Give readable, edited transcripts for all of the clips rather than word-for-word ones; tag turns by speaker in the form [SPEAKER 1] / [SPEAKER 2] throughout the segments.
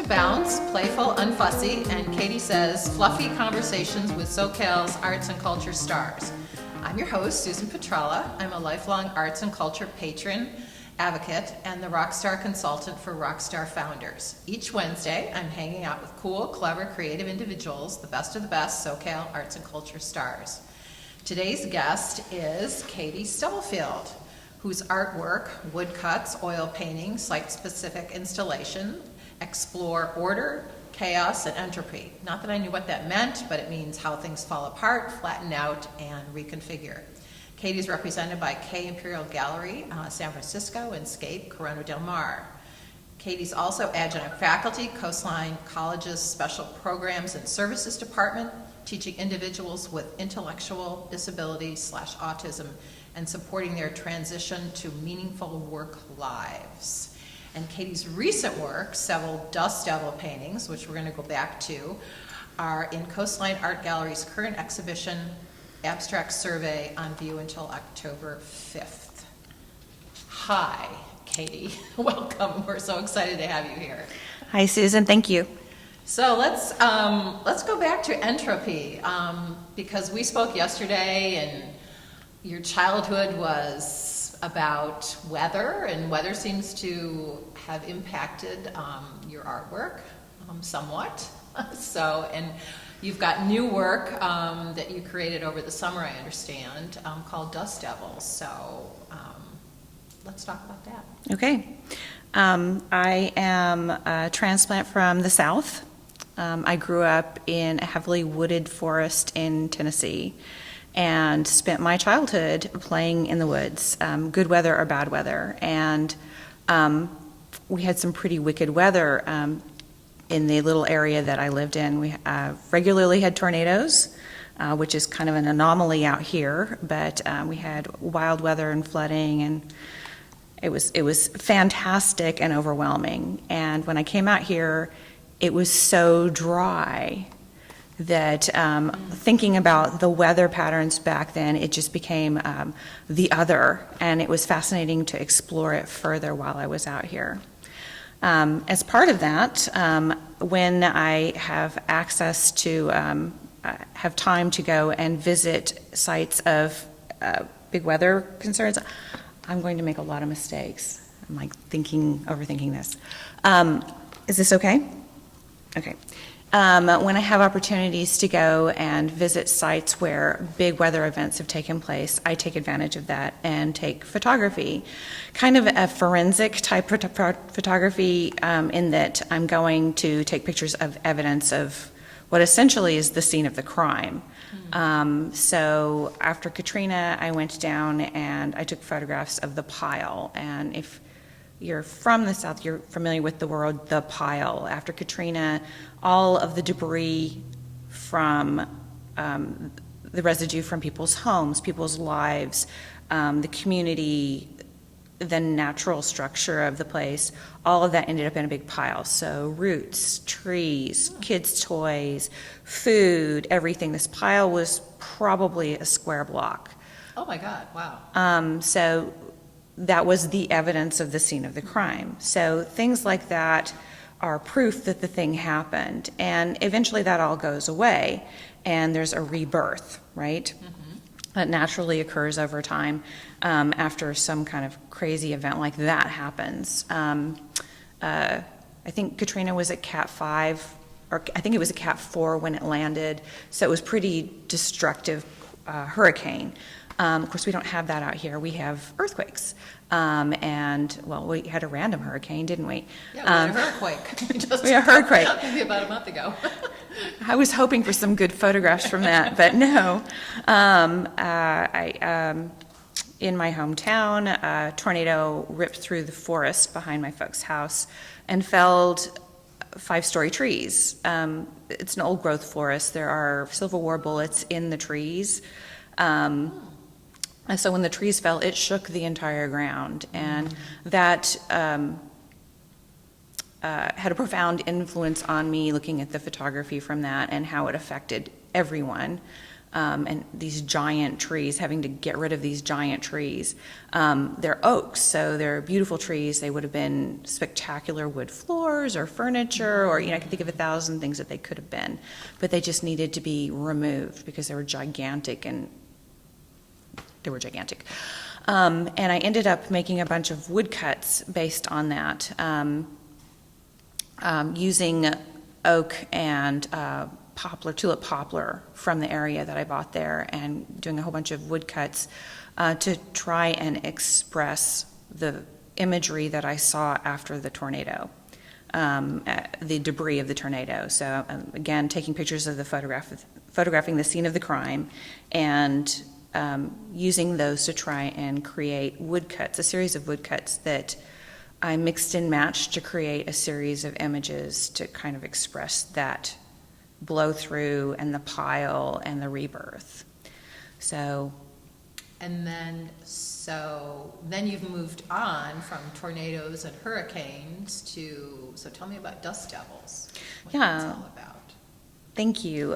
[SPEAKER 1] to Bounce, playful, unfussy, and Katie says, fluffy conversations with SoCal's arts and culture stars. I'm your host, Susan Petrella. I'm a lifelong arts and culture patron, advocate, and the Rockstar consultant for Rockstar Founders. Each Wednesday, I'm hanging out with cool, clever, creative individuals, the best of the best SoCal arts and culture stars. Today's guest is Katie Stubblefield, whose artwork, woodcuts, oil painting, site-specific installation, explore order, chaos, and entropy. Not that I knew what that meant, but it means how things fall apart, flatten out, and reconfigure. Katie's represented by K Imperial Gallery, San Francisco, and Scape, Corona del Mar. Katie's also adjunct faculty, Coastline College's Special Programs and Services Department, teaching individuals with intellectual disabilities/autism and supporting their transition to meaningful work lives. And Katie's recent work, several Dust Devil paintings, which we're going to go back to, are in Coastline Art Gallery's current exhibition, Abstract Survey, on view until October 5th. Hi, Katie. Welcome. We're so excited to have you here.
[SPEAKER 2] Hi, Susan. Thank you.
[SPEAKER 1] So let's go back to entropy, because we spoke yesterday, and your childhood was about weather, and weather seems to have impacted your artwork somewhat. So, and you've got new work that you created over the summer, I understand, called Dust Devils. So let's talk about that.
[SPEAKER 2] Okay. I am a transplant from the South. I grew up in a heavily wooded forest in Tennessee and spent my childhood playing in the woods, good weather or bad weather. And we had some pretty wicked weather in the little area that I lived in. We regularly had tornadoes, which is kind of an anomaly out here, but we had wild weather and flooding, and it was fantastic and overwhelming. And when I came out here, it was so dry that thinking about the weather patterns back then, it just became the other, and it was fascinating to explore it further while I was out here. As part of that, when I have access to, have time to go and visit sites of big weather concerns, I'm going to make a lot of mistakes. I'm like overthinking this. Is this okay? Okay. When I have opportunities to go and visit sites where big weather events have taken place, I take advantage of that and take photography, kind of a forensic type photography, in that I'm going to take pictures of evidence of what essentially is the scene of the crime. So after Katrina, I went down and I took photographs of the pile, and if you're from the South, you're familiar with the word the pile. After Katrina, all of the debris from the residue from people's homes, people's lives, the community, the natural structure of the place, all of that ended up in a big pile. So roots, trees, kids' toys, food, everything. This pile was probably a square block.
[SPEAKER 1] Oh my God, wow.
[SPEAKER 2] So that was the evidence of the scene of the crime. So things like that are proof that the thing happened, and eventually that all goes away and there's a rebirth, right? That naturally occurs over time after some kind of crazy event like that happens. I think Katrina was at Cat 5, or I think it was a Cat 4 when it landed, so it was pretty destructive hurricane. Of course, we don't have that out here. We have earthquakes. And, well, we had a random hurricane, didn't we?
[SPEAKER 1] Yeah, we had a earthquake.
[SPEAKER 2] We had a earthquake.
[SPEAKER 1] Maybe about a month ago.
[SPEAKER 2] I was hoping for some good photographs from that, but no. In my hometown, a tornado ripped through the forest behind my folks' house and felled 5-story trees. It's an old growth forest. There are Civil War bullets in the trees. And so when the trees fell, it shook the entire ground, and that had a profound influence on me looking at the photography from that and how it affected everyone. and these giant trees, having to get rid of these giant trees. They're oaks, so they're beautiful trees. They would have been spectacular wood floors or furniture, or, I can think of 1,000 things that they could have been, but they just needed to be removed because they were gigantic, and they were gigantic. And I ended up making a bunch of woodcuts based on that, using oak and tulip poplar from the area that I bought there, and doing a whole bunch of woodcuts to try and express the imagery that I saw after the tornado, the debris of the tornado. So again, taking pictures of photographing the scene of the crime, and using those to try and create woodcuts, a series of woodcuts that I mixed and matched to create a series of images to kind of express that blow through and the pile and the rebirth. So
[SPEAKER 1] then you've moved on from tornadoes and hurricanes so tell me about dust devils. What that's all about.
[SPEAKER 2] Thank you.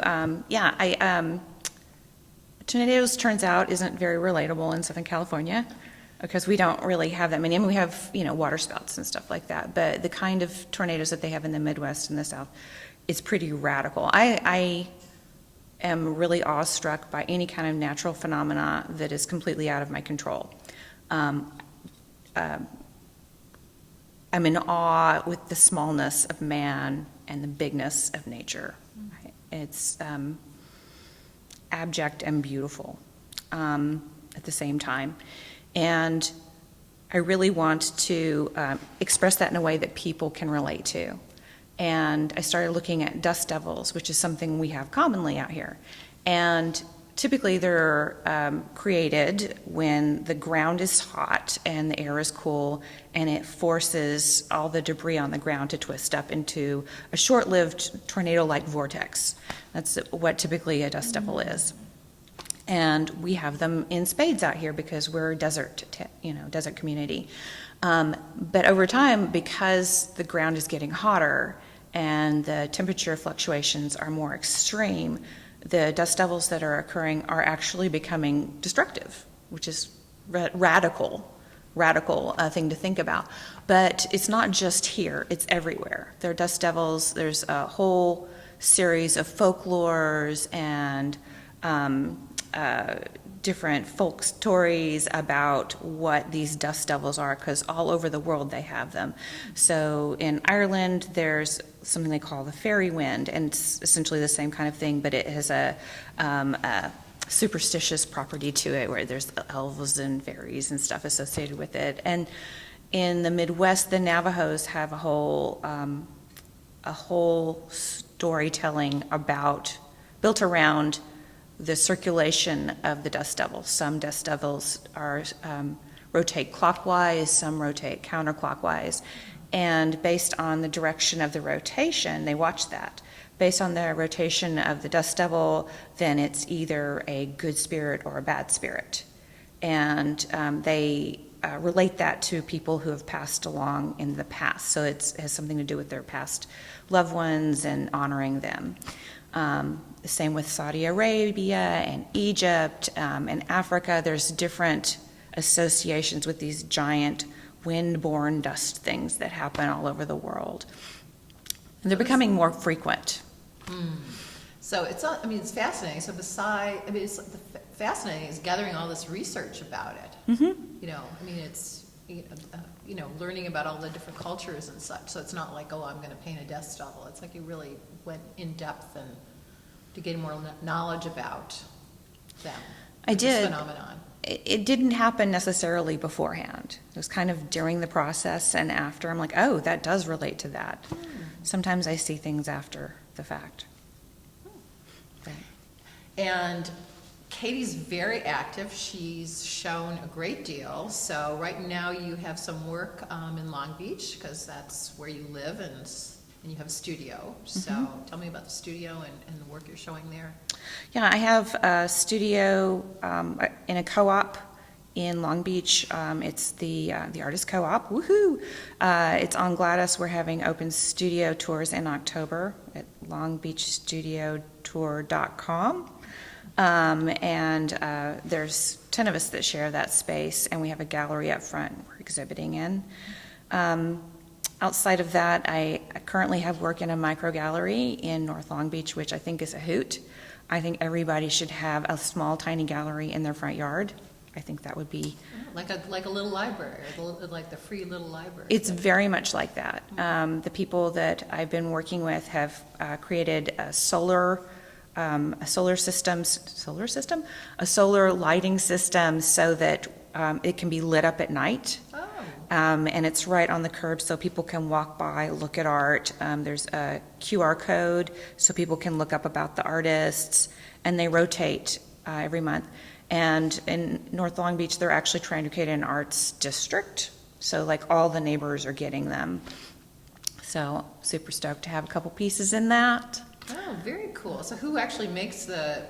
[SPEAKER 2] Tornadoes, turns out, isn't very relatable in Southern California because we don't really have that many. I mean, we have, water spouts and stuff like that, but the kind of tornadoes that they have in the Midwest and the South is pretty radical. I am really awestruck by any kind of natural phenomena that is completely out of my control. I'm in awe with the smallness of man and the bigness of nature. It's abject and beautiful at the same time. And I really want to express that in a way that people can relate to. And I started looking at dust devils, which is something we have commonly out here. And typically they're created when the ground is hot and the air is cool, and it forces all the debris on the ground to twist up into a short-lived tornado-like vortex. That's what typically a dust devil is. And we have them in spades out here because we're a desert community. But over time, because the ground is getting hotter and the temperature fluctuations are more extreme, the dust devils that are occurring are actually becoming destructive, which is radical thing to think about. But it's not just here, it's everywhere. There are dust devils, there's a whole series of folklores and different folk stories about what these dust devils are, because all over the world they have them. So in Ireland, there's something they call the fairy wind, and it's essentially the same kind of thing, but it has a superstitious property to it, where there's elves and fairies and stuff associated with it. And in the Midwest, the Navajos have a whole storytelling built around the circulation of the dust devils. Some dust devils rotate clockwise, some rotate counterclockwise, and based on the direction of the rotation, they watch that. Based on the rotation of the dust devil, then it's either a good spirit or a bad spirit. And they relate that to people who have passed along in the past. So it has something to do with their past loved ones and honoring them. The same with Saudi Arabia and Egypt and Africa. There's different associations with these giant wind-borne dust things that happen all over the world. And they're becoming more frequent.
[SPEAKER 1] So it's fascinating. So fascinating is gathering all this research about it. Mm-hmm. It's learning about all the different cultures and such. So it's not like, I'm going to paint a dust devil. It's like you really went in depth and to gain more knowledge about them.
[SPEAKER 2] I did.
[SPEAKER 1] This phenomenon.
[SPEAKER 2] It didn't happen necessarily beforehand. It was kind of during the process and after. I'm like, oh, that does relate to that. Sometimes I see things after the fact. Right.
[SPEAKER 1] And Katie's very active. She's shown a great deal. So right now you have some work in Long Beach, because that's where you live, and you have a studio. So tell me about the studio and the work you're showing there.
[SPEAKER 2] Yeah, I have a studio in a co-op in Long Beach. It's the Artist Co-op. Woohoo! It's on Gladys. We're having open studio tours in October at longbeachstudiotour.com. There's 10 of us that share that space, and we have a gallery up front we're exhibiting in. Outside of that, I currently have work in a micro gallery in North Long Beach, which I think is a hoot. I think everybody should have a small, tiny gallery in their front yard. I think that would be...
[SPEAKER 1] Like a little library, or like the free little library.
[SPEAKER 2] It's very much like that. The people that I've been working with have created a solar lighting system so that it can be lit up at night.
[SPEAKER 1] Oh.
[SPEAKER 2] And it's right on the curb so people can walk by, look at art. There's a QR code so people can look up about the artists, and they rotate every month. And in North Long Beach, they're actually trying to create an arts district. So like all the neighbors are getting them. So super stoked to have a couple pieces in that.
[SPEAKER 1] Oh, very cool. So who actually makes the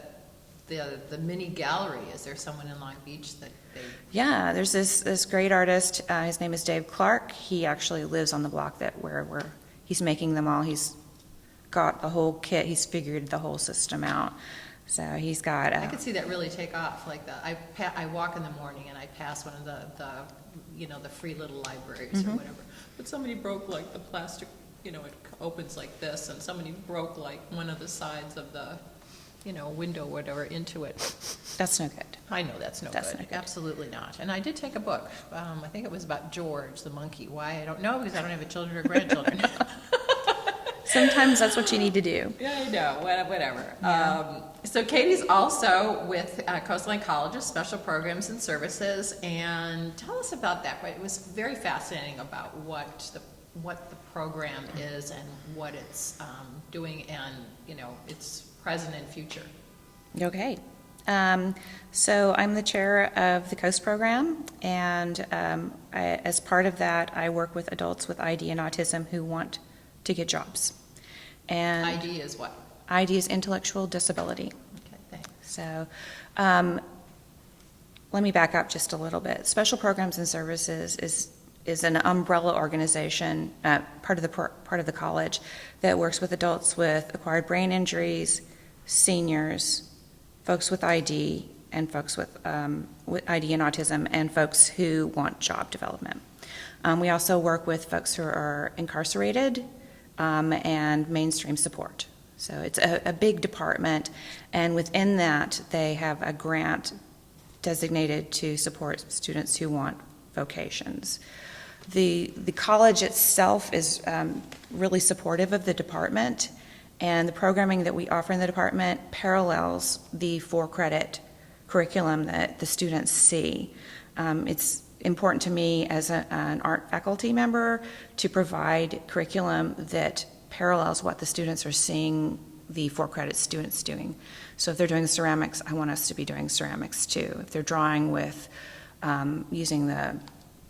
[SPEAKER 1] mini gallery? Is there someone in Long Beach that they...
[SPEAKER 2] Yeah, there's this great artist. His name is Dave Clark. He actually lives on the block where he's making them all. He's got the whole kit. He's figured the whole system out. So he's got...
[SPEAKER 1] I could see that really take off. Like I walk in the morning and I pass one of the free little libraries or whatever. But somebody broke like the plastic, it opens like this, and somebody broke like one of the sides of the, window or whatever into it.
[SPEAKER 2] That's no good.
[SPEAKER 1] I know that's no good. Absolutely not. And I did take a book. I think it was about George the monkey. Why? I don't know, because I don't have any children or grandchildren.
[SPEAKER 2] Sometimes that's what you need to do.
[SPEAKER 1] Yeah, I know. Whatever.
[SPEAKER 2] Yeah.
[SPEAKER 1] So Katie's also with Coastline College's Special Programs and Services, and tell us about that. It was very fascinating about what the program is and what it's doing, and its present and future.
[SPEAKER 2] Okay. So I'm the chair of the COAST program, and as part of that, I work with adults with ID and autism who want to get jobs. And
[SPEAKER 1] ID is what?
[SPEAKER 2] ID is intellectual disability.
[SPEAKER 1] Okay, thanks.
[SPEAKER 2] So let me back up just a little bit. Special Programs and Services is an umbrella organization, part of the college, that works with adults with acquired brain injuries, seniors, folks with ID, and folks with ID and autism, and folks who want job development. We also work with folks who are incarcerated and mainstream support. So it's a big department, and within that, they have a grant designated to support students who want vocations. The college itself is really supportive of the department, and the programming that we offer in the department parallels the 4-credit curriculum that the students see. It's important to me as an art faculty member to provide curriculum that parallels what the students are seeing the 4-credit students doing. So if they're doing ceramics, I want us to be doing ceramics too. If they're drawing with using the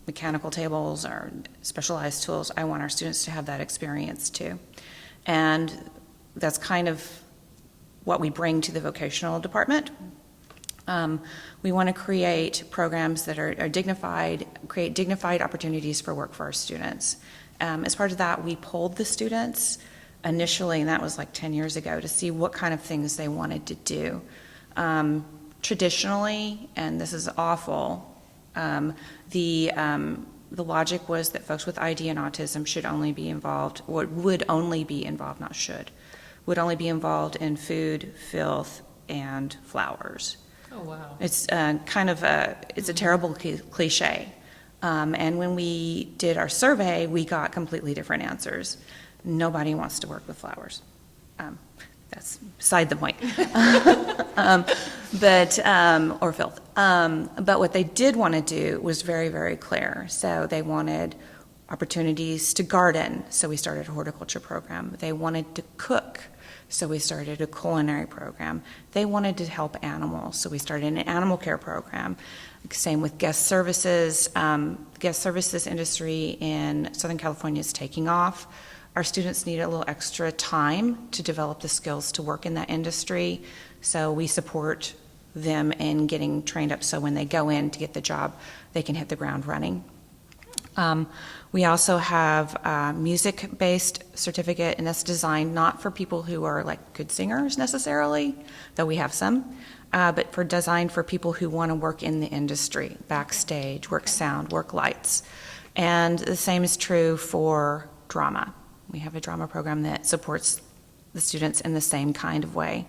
[SPEAKER 2] mechanical tables or specialized tools, I want our students to have that experience too. And that's kind of what we bring to the vocational department. We want to create programs that are dignified, create dignified opportunities for work for our students. As part of that, we polled the students initially, and that was like 10 years ago, to see what kind of things they wanted to do. Traditionally, and this is awful, the logic was that folks with ID and autism should only be involved, or would only be involved, not should, would only be involved in food, filth, and flowers.
[SPEAKER 1] Oh, wow.
[SPEAKER 2] It's it's a terrible cliche. And when we did our survey, we got completely different answers. Nobody wants to work with flowers. That's beside the point. Or filth. But what they did want to do was very, very clear. So they wanted opportunities to garden, so we started a horticulture program. They wanted to cook, so we started a culinary program. They wanted to help animals, so we started an animal care program. Same with guest services. The guest services industry in Southern California is taking off. Our students need a little extra time to develop the skills to work in that industry, so we support them in getting trained up so when they go in to get the job, they can hit the ground running. We also have a music-based certificate, and that's designed not for people who are like good singers necessarily, though we have some, but designed for people who want to work in the industry, backstage, work sound, work lights. And the same is true for drama. We have a drama program that supports the students in the same kind of way.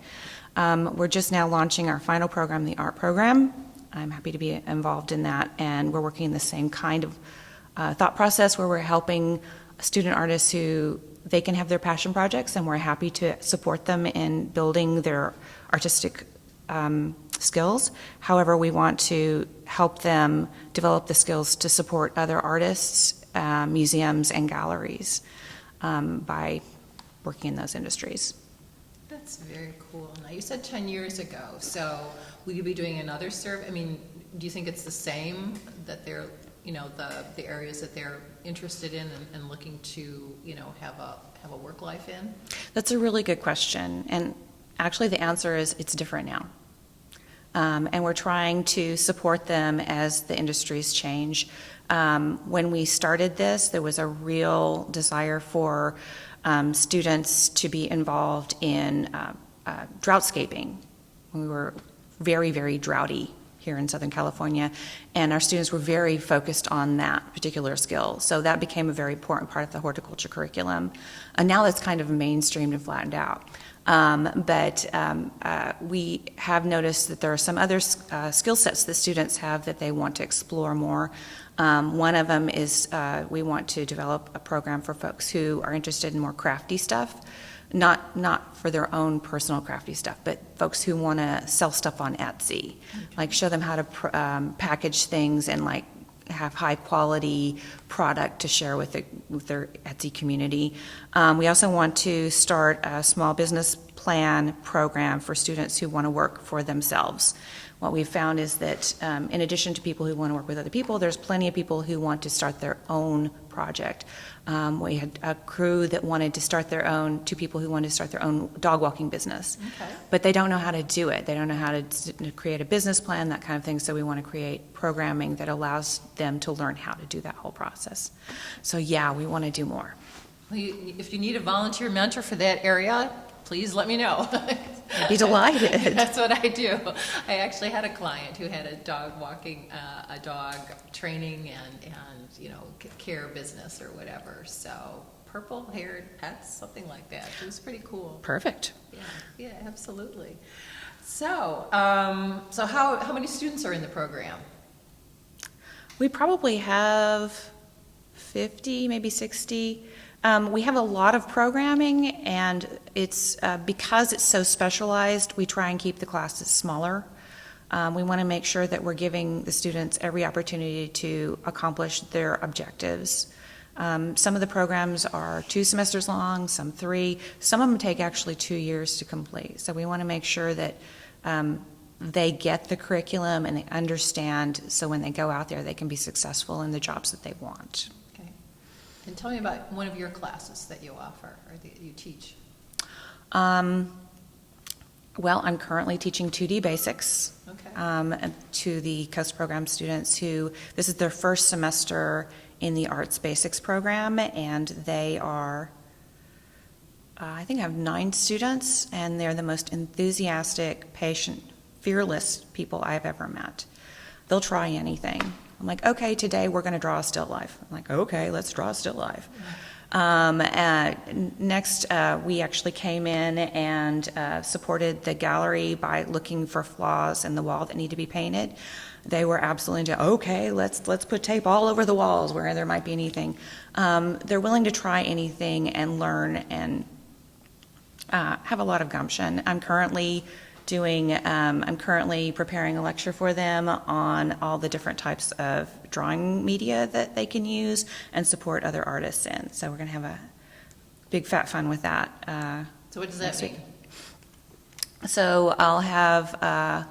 [SPEAKER 2] We're just now launching our final program, the art program. I'm happy to be involved in that, and we're working in the same kind of thought process where we're helping student artists who they can have their passion projects, and we're happy to support them in building their artistic skills. However, we want to help them develop the skills to support other artists, museums, and galleries by working in those industries.
[SPEAKER 1] That's very cool. Now, you said 10 years ago, so will you be doing another survey? I mean, do you think it's the same, that they're, you know, the areas that they're interested in and looking to, you know, have a work life in?
[SPEAKER 2] That's a really good question, and actually the answer is it's different now. And we're trying to support them as the industries change. When we started this, there was a real desire for students to be involved in droughtscaping. We were very, very droughty here in Southern California, and our students were very focused on that particular skill. So that became a very important part of the horticulture curriculum. And now it's kind of mainstreamed and flattened out. But we have noticed that there are some other skill sets that students have that they want to explore more. One of them is we want to develop a program for folks who are interested in more crafty stuff, not for their own personal crafty stuff, but folks who want to sell stuff on Etsy, like show them how to package things and like have high quality product to share with their Etsy community. We also want to start a small business plan program for students who want to work for themselves. What we've found is that in addition to people who want to work with other people, there's plenty of people who want to start their own project. We had a crew that wanted to start their own, two people who wanted to start their own dog walking business.
[SPEAKER 1] Okay.
[SPEAKER 2] But they don't know how to do it. They don't know how to create a business plan, that kind of thing. So we want to create programming that allows them to learn how to do that whole process. So yeah, we want to do more.
[SPEAKER 1] Well, if you need a volunteer mentor for that area, please let me know.
[SPEAKER 2] I'd be delighted.
[SPEAKER 1] That's what I do. I actually had a client who had a dog walking, a dog training and you know, care business or whatever. So purple-haired pets, something like that. It was pretty cool.
[SPEAKER 2] Perfect.
[SPEAKER 1] Yeah, absolutely. So, so how many students are in the program?
[SPEAKER 2] We probably have 50, maybe 60. We have a lot of programming, and it's because it's so specialized, we try and keep the classes smaller. We want to make sure that we're giving the students every opportunity to accomplish their objectives. Some of the programs are 2 semesters long, some 3. Some of them take actually 2 years to complete. So we want to make sure that they get the curriculum and they understand, so when they go out there, they can be successful in the jobs that they want.
[SPEAKER 1] And tell me about one of your classes that you offer or that you teach.
[SPEAKER 2] Well, I'm currently teaching 2D basics to the Coast Program students who, this is their first semester in the Arts Basics program, and they are, I think I have 9 students, and they're the most enthusiastic, patient, fearless people I've ever met. They'll try anything. I'm like, okay, today we're going to draw a still life. I'm like, okay, let's draw a still life. Next, we actually came in and supported the gallery by looking for flaws in the wall that need to be painted. They were absolutely okay, let's put tape all over the walls where there might be anything. They're willing to try anything and learn and have a lot of gumption. I'm currently preparing a lecture for them on all the different types of drawing media that they can use and support other artists in. So we're going to have a big fat fun with that.
[SPEAKER 1] So what does that mean?
[SPEAKER 2] So I'll have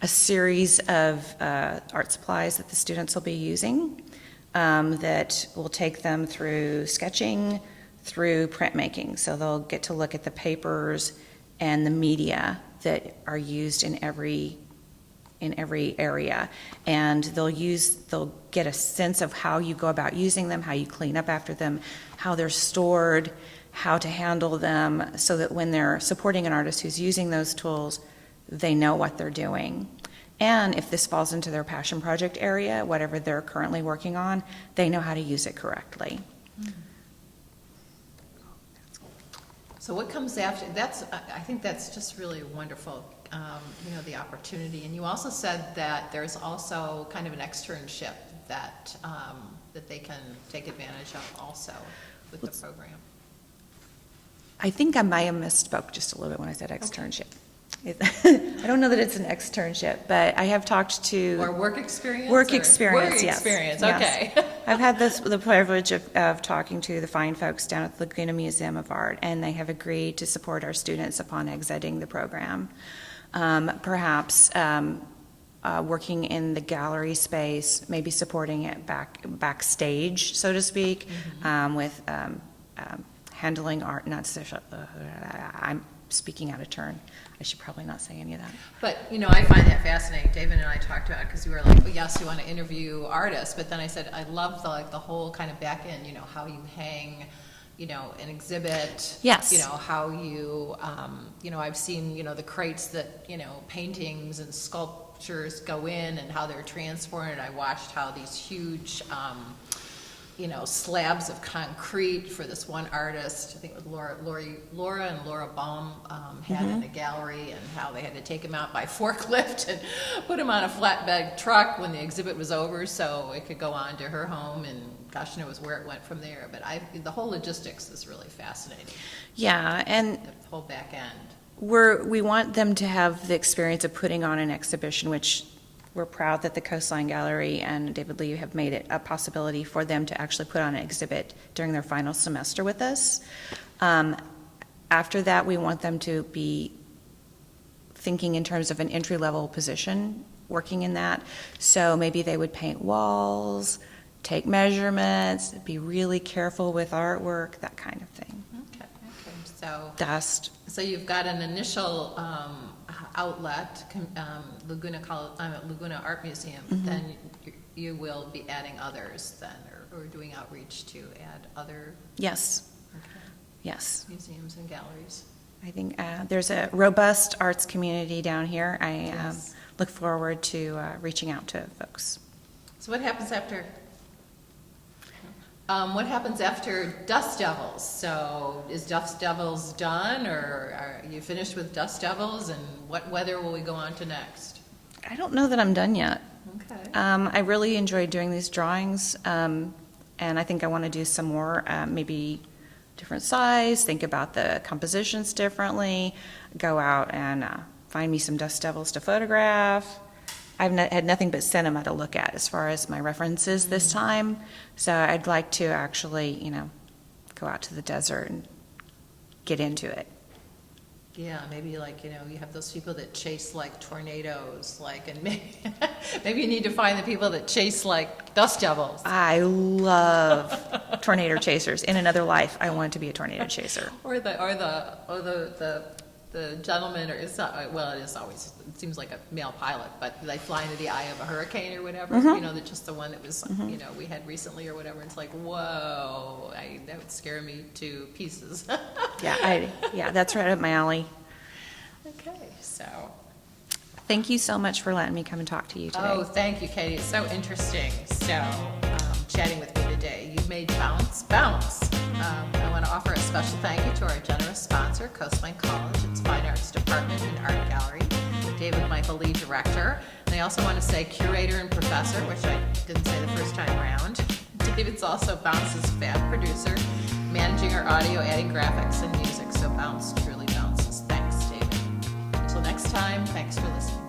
[SPEAKER 2] a series of art supplies that the students will be using that will take them through sketching, through printmaking. So they'll get to look at the papers and the media that are used in every in every area. And they'll get a sense of how you go about using them, how you clean up after them, how they're stored, how to handle them, so that when they're supporting an artist who's using those tools, they know what they're doing. And if this falls into their passion project area, whatever they're currently working on, they know how to use it correctly.
[SPEAKER 1] So what comes after, I think that's just really wonderful, the opportunity. And you also said that there's also kind of an externship that they can take advantage of also with the program.
[SPEAKER 2] I think I might have misspoke just a little bit when I said externship. I don't know that it's an externship, but I have talked to...
[SPEAKER 1] Or work experience?
[SPEAKER 2] Work experience, yes.
[SPEAKER 1] Work experience,
[SPEAKER 2] Yes.
[SPEAKER 1] okay.
[SPEAKER 2] I've had the privilege of talking to the fine folks down at the Laguna Museum of Art, and they have agreed to support our students upon exiting the program. Perhaps working in the gallery space, maybe supporting it backstage, so to speak, with handling art, I'm speaking out of turn. I should probably not say any of that.
[SPEAKER 1] But, I find that fascinating. David and I talked about it because we were like, well, yes, we want to interview artists. But then I said, I love the whole kind of back end, how you hang, an exhibit.
[SPEAKER 2] Yes.
[SPEAKER 1] How you, I've seen, the crates that, paintings and sculptures go in and how they're transported. I watched how these huge, slabs of concrete for this one artist, I think it was Laura and Laura Baum had in a gallery, and how they had to take him out by forklift and put him on a flatbed truck when the exhibit was over so it could go on to her home, and gosh knows where it went from there. But the whole logistics is really fascinating.
[SPEAKER 2] Yeah, and
[SPEAKER 1] The whole back end.
[SPEAKER 2] we want them to have the experience of putting on an exhibition, which we're proud that the Coastline Gallery and David Lee have made it a possibility for them to actually put on an exhibit during their final semester with us. After that, we want them to be thinking in terms of an entry-level position, working in that. So maybe they would paint walls, take measurements, be really careful with artwork, that kind of thing.
[SPEAKER 1] Okay. So
[SPEAKER 2] Dust.
[SPEAKER 1] So you've got an initial outlet, Laguna Art Museum. Then you will be adding others then, or doing outreach to add other
[SPEAKER 2] Yes. Yes.
[SPEAKER 1] museums and galleries.
[SPEAKER 2] I think there's a robust arts community down here. I
[SPEAKER 1] Yes.
[SPEAKER 2] look forward to reaching out to folks.
[SPEAKER 1] So what happens after? What happens after Dust Devils? So is Dust Devils done, or are you finished with Dust Devils, and what weather will we go on to next?
[SPEAKER 2] I don't know that I'm done yet.
[SPEAKER 1] Okay.
[SPEAKER 2] I really enjoyed doing these drawings, and I think I want to do some more, maybe different size, think about the compositions differently, go out and find me some Dust Devils to photograph. I've had nothing but cinema to look at as far as my references this time, so I'd like to actually, go out to the desert and get into it.
[SPEAKER 1] Yeah, maybe you have those people that chase like tornadoes, and maybe you need to find the people that chase like Dust Devils.
[SPEAKER 2] I love tornado chasers. In another life, I want to be a tornado chaser.
[SPEAKER 1] Or the gentleman, or it's not, well, it seems like a male pilot, but they fly into the eye of a hurricane or whatever, just the one that was, we had recently or whatever. It's like, whoa, that would scare me to pieces.
[SPEAKER 2] Yeah, that's right up my alley.
[SPEAKER 1] Okay, so.
[SPEAKER 2] Thank you so much for letting me come and talk to you today.
[SPEAKER 1] Oh, thank you, Katie. It's so interesting. So, chatting with me today. You've made Bounce. I want to offer a special thank you to our generous sponsor, Coastline College, its Fine Arts Department and Art Gallery, David Michael Lee, Director. And I also want to say Curator and Professor, which I didn't say the first time around. David's also Bounce's fab producer, managing our audio, adding graphics and music. So Bounce truly bounces. Thanks, David. Until next time, thanks for listening.